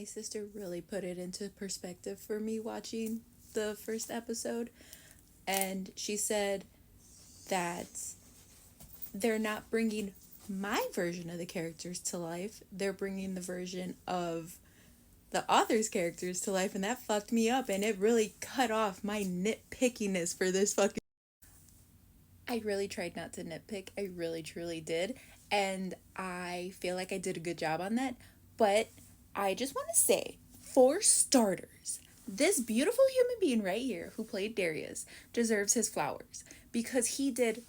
sister really put it into perspective for me watching the first episode. And she said that they're not bringing my version of the characters to life. They're bringing the version of the author's characters to life. And that fucked me up. And it really cut off my nitpickiness for this fucking. I really tried not to nitpick. I really, truly did. And I feel like I did a good job on that. But I just want to say, for starters, this beautiful human being right here who played Darius deserves his flowers because he did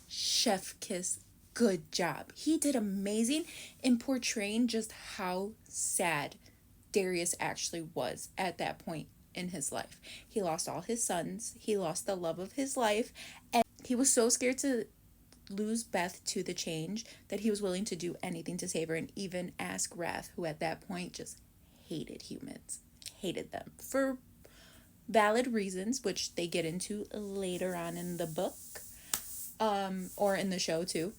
chef kiss good job. He did amazing in portraying just how sad Darius actually was at that point in his life. He lost all his sons, he lost the love of his life, and he was so scared to lose Beth to the change that he was willing to do anything to save her, and even ask Wrath, who at that point just hated humans, hated them for valid reasons, which they get into later on in the book, or in the show too.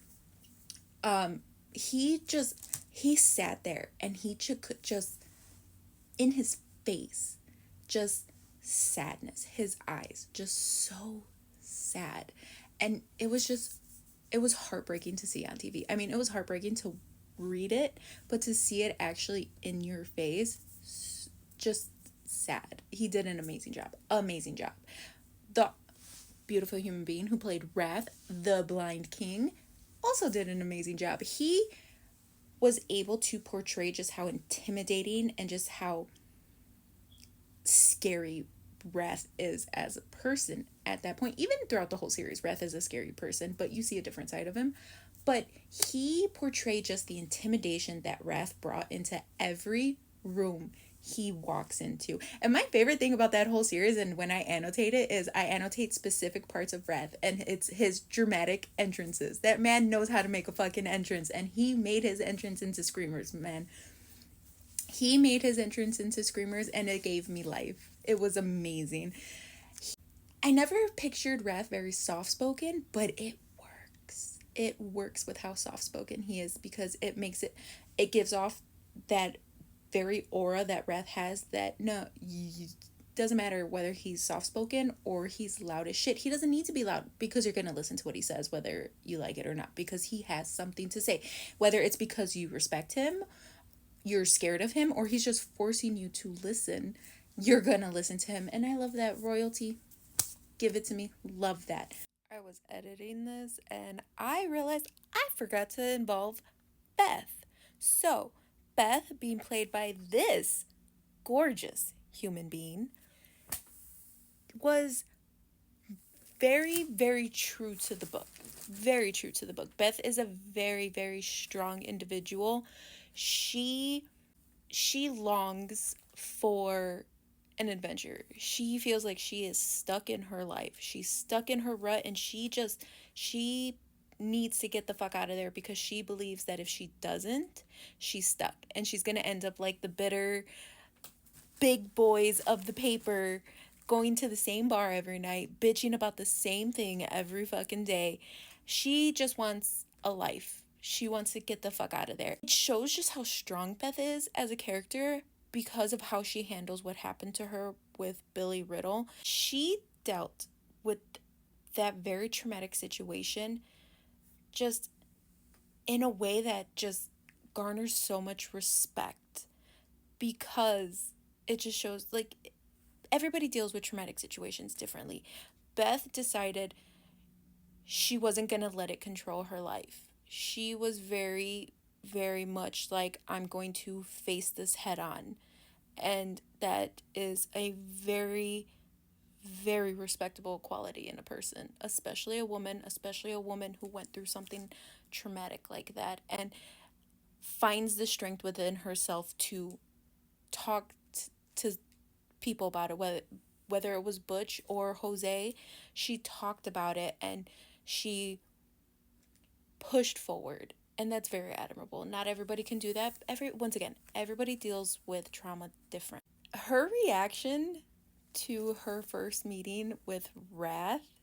He sat there and he could just, in his face, just sadness, his eyes just so sad. And it was heartbreaking to see on TV. I mean, it was heartbreaking to read it, but to see it actually in your face, just sad. He did an amazing job. Amazing job. The beautiful human being who played Wrath, the Blind King, also did an amazing job. He was able to portray just how intimidating and just how scary Wrath is as a person at that point. Even throughout the whole series, Wrath is a scary person, but you see a different side of him. But he portrayed just the intimidation that Wrath brought into every room he walks into. And my favorite thing about that whole series, and when I annotate it, is I annotate specific parts of Wrath, and it's his dramatic entrances. That man knows how to make a fucking entrance, and he made his entrance into Screamers, man. He made his entrance into Screamers, and it gave me life. It was amazing. I never pictured Wrath very soft-spoken, but it works. It works with how soft-spoken he is, because it gives off that very aura that Wrath has, that no, doesn't matter whether he's soft-spoken or he's loud as shit. He doesn't need to be loud, because you're going to listen to what he says whether you like it or not, because he has something to say. Whether it's because you respect him, you're scared of him, or he's just forcing you to listen, you're going to listen to him. And I love that. Royalty, give it to me. Love that. I was editing this and I realized I forgot to involve Beth. So, Beth, being played by this gorgeous human being, was very, very true to the book. Very true to the book. Beth is a very, very strong individual. She longs for an adventure. She feels like she is stuck in her life. She's stuck in her rut, and she needs to get the fuck out of there, because she believes that if she doesn't, she's stuck, and she's gonna end up like the bitter big boys of the paper, going to the same bar every night, bitching about the same thing every fucking day. She just wants a life. She wants to get the fuck out of there. It shows just how strong Beth is as a character because of how she handles what happened to her with Billy Riddle. She dealt with that very traumatic situation just in a way that just garners so much respect, because it just shows, like, everybody deals with traumatic situations differently. Beth decided she wasn't going to let it control her life. She was very, very much like, I'm going to face this head on. And that is a very, very respectable quality in a person, especially a woman who went through something traumatic like that, and finds the strength within herself to talk to people about it, whether it was Butch or Jose. She talked about it and she pushed forward, and that's very admirable. Not everybody can do that. Once again, everybody deals with trauma different. Her reaction to her first meeting with Wrath,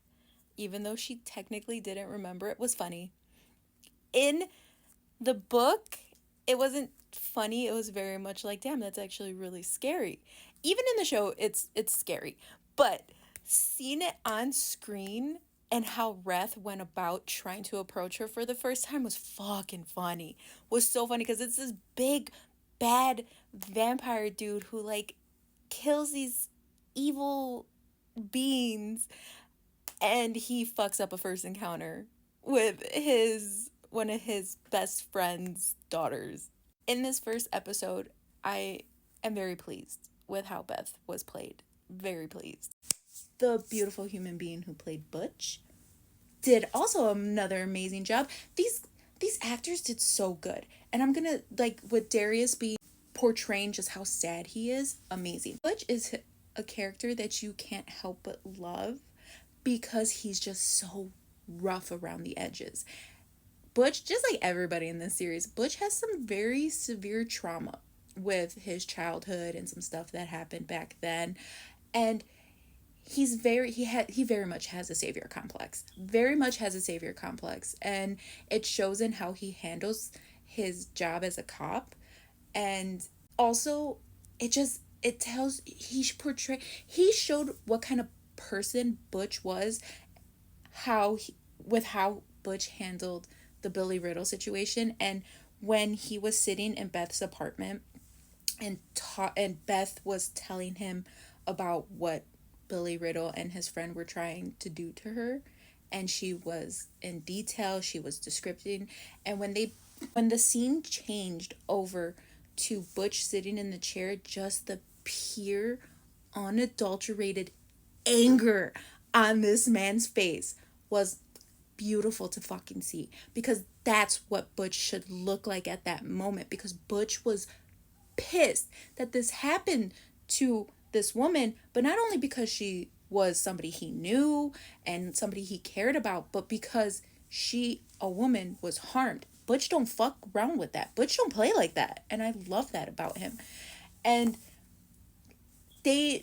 even though she technically didn't remember it, was funny. In the book, it wasn't funny. It was very much like, damn, that's actually really scary. Even in the show, it's scary. But seeing it on screen and how Wrath went about trying to approach her for the first time was fucking funny. Was so funny because it's this big bad vampire dude who like kills these evil beings, and he fucks up a first encounter with his one of his best friend's daughters. In this first episode, I am very pleased with how Beth was played. Very pleased. The beautiful human being who played Butch did also another amazing job. These actors did so good. And I'm gonna, like, with Darius being portraying just how sad he is, amazing. Butch is a character that you can't help but love because he's just so rough around the edges. Butch, just like everybody in this series, Butch has some very severe trauma with his childhood and some stuff that happened back then. And he very much has a savior complex. Very much has a savior complex. And it shows in how he handles his job as a cop. And also he showed what kind of person Butch was, with how Butch handled the Billy Riddle situation. And when he was sitting in Beth's apartment and Beth was telling him about what Billy Riddle and his friend were trying to do to her, and she was in detail, she was descripting. And when the scene changed over to Butch sitting in the chair, just the pure unadulterated anger on this man's face was beautiful to fucking see, because that's what Butch should look like at that moment, because Butch was pissed that this happened to this woman, but not only because she was somebody he knew and somebody he cared about, but because a woman, was harmed. Butch don't fuck around with that. Butch don't play like that, and I love that about him. And he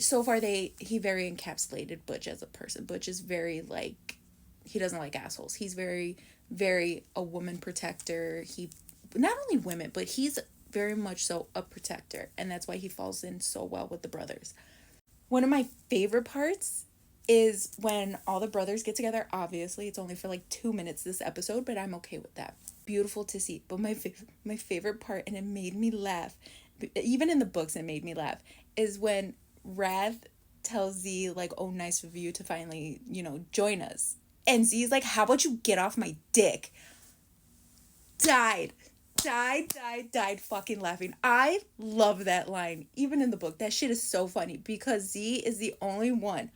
very encapsulated Butch as a person. Butch is very like, he doesn't like assholes. He's very, very a woman protector. He, not only women, but he's very much so a protector, and that's why he falls in so well with the brothers. One of my favorite parts is when all the brothers get together. Obviously, it's only for like 2 minutes this episode, but I'm okay with that. Beautiful to see. But my favorite part, and it made me laugh, even in the books it made me laugh, is when Rath tells Z, like, oh, nice of you to finally, join us. And Z's like, how about you get off my dick? Died fucking laughing. I love that line. Even in the book, that shit is so funny, because Z is the only one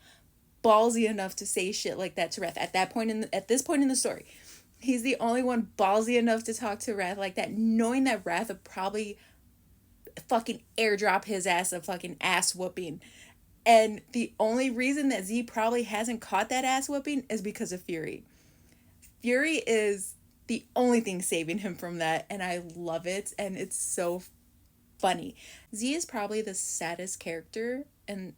ballsy enough to say shit like that to Rath at this point in the story. He's the only one ballsy enough to talk to Rath like that, knowing that Rath would probably fucking airdrop his ass a fucking ass whooping. And the only reason that Z probably hasn't caught that ass whooping is because of Fury. Fury is the only thing saving him from that, and I love it, and it's so funny. Z is probably the saddest character in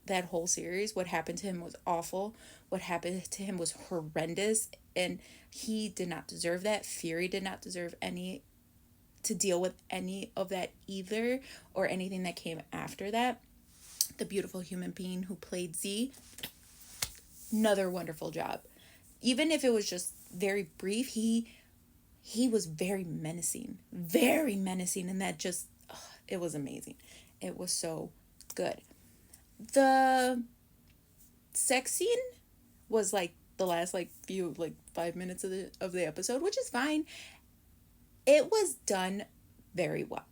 that whole series. What happened to him was awful. What happened to him was horrendous, and he did not deserve that. Fury did not deserve to deal with any of that either, or anything that came after that. The beautiful human being who played Z, another wonderful job. Even if it was just very brief, he was very menacing, and that just, it was amazing. It was so good. The sex scene was like the last 5 minutes of the episode, which is fine. It was done very well.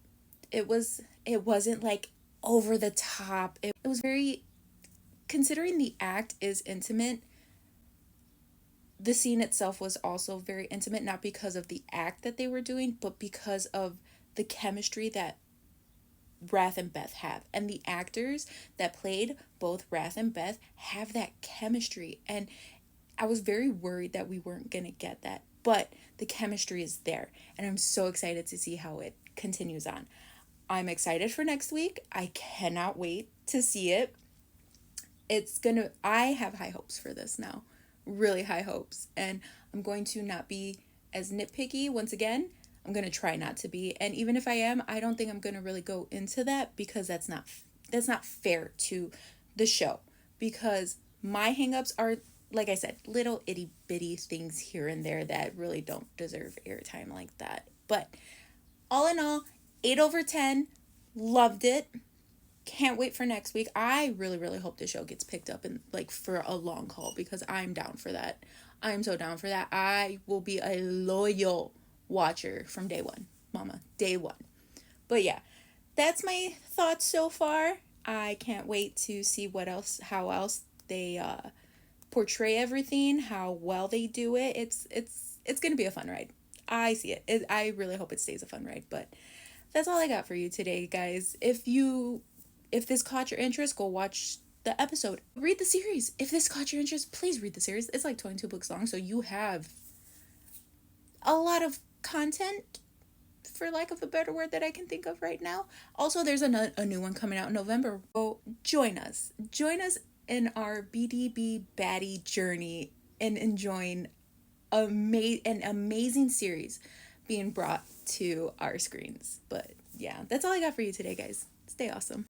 It wasn't like over the top. It was very, considering the act is intimate, the scene itself was also very intimate, not because of the act that they were doing, but because of the chemistry that Wrath and Beth have. And the actors that played both Wrath and Beth have that chemistry. And I was very worried that we weren't going to get that. But the chemistry is there. And I'm so excited to see how it continues on. I'm excited for next week. I cannot wait to see it. I have high hopes for this now. Really high hopes. And I'm going to not be as nitpicky once again. I'm going to try not to be. And even if I am, I don't think I'm going to really go into that, because that's not fair to the show, because my hangups are, like I said, little itty bitty things here and there that really don't deserve airtime like that. But all in all, 8 over 10. Loved it. Can't wait for next week. I really, really hope the show gets picked up and like for a long haul, because I'm down for that. I'm so down for that. I will be a loyal watcher from day one, mama. Day one. But yeah, that's my thoughts so far. I can't wait to see how else they portray everything, how well they do it. It's gonna be a fun ride. I see it. I really hope it stays a fun ride. But that's all I got for you today, guys. If this caught your interest, go watch the episode. Read the series. If this caught your interest, please read the series. It's like 22 books long, so you have a lot of content, for lack of a better word, that I can think of right now. Also, there's a new one coming out in November. So join us. Join us in our BDB baddie journey and enjoying an amazing series being brought to our screens. But yeah, that's all I got for you today, guys. Stay awesome.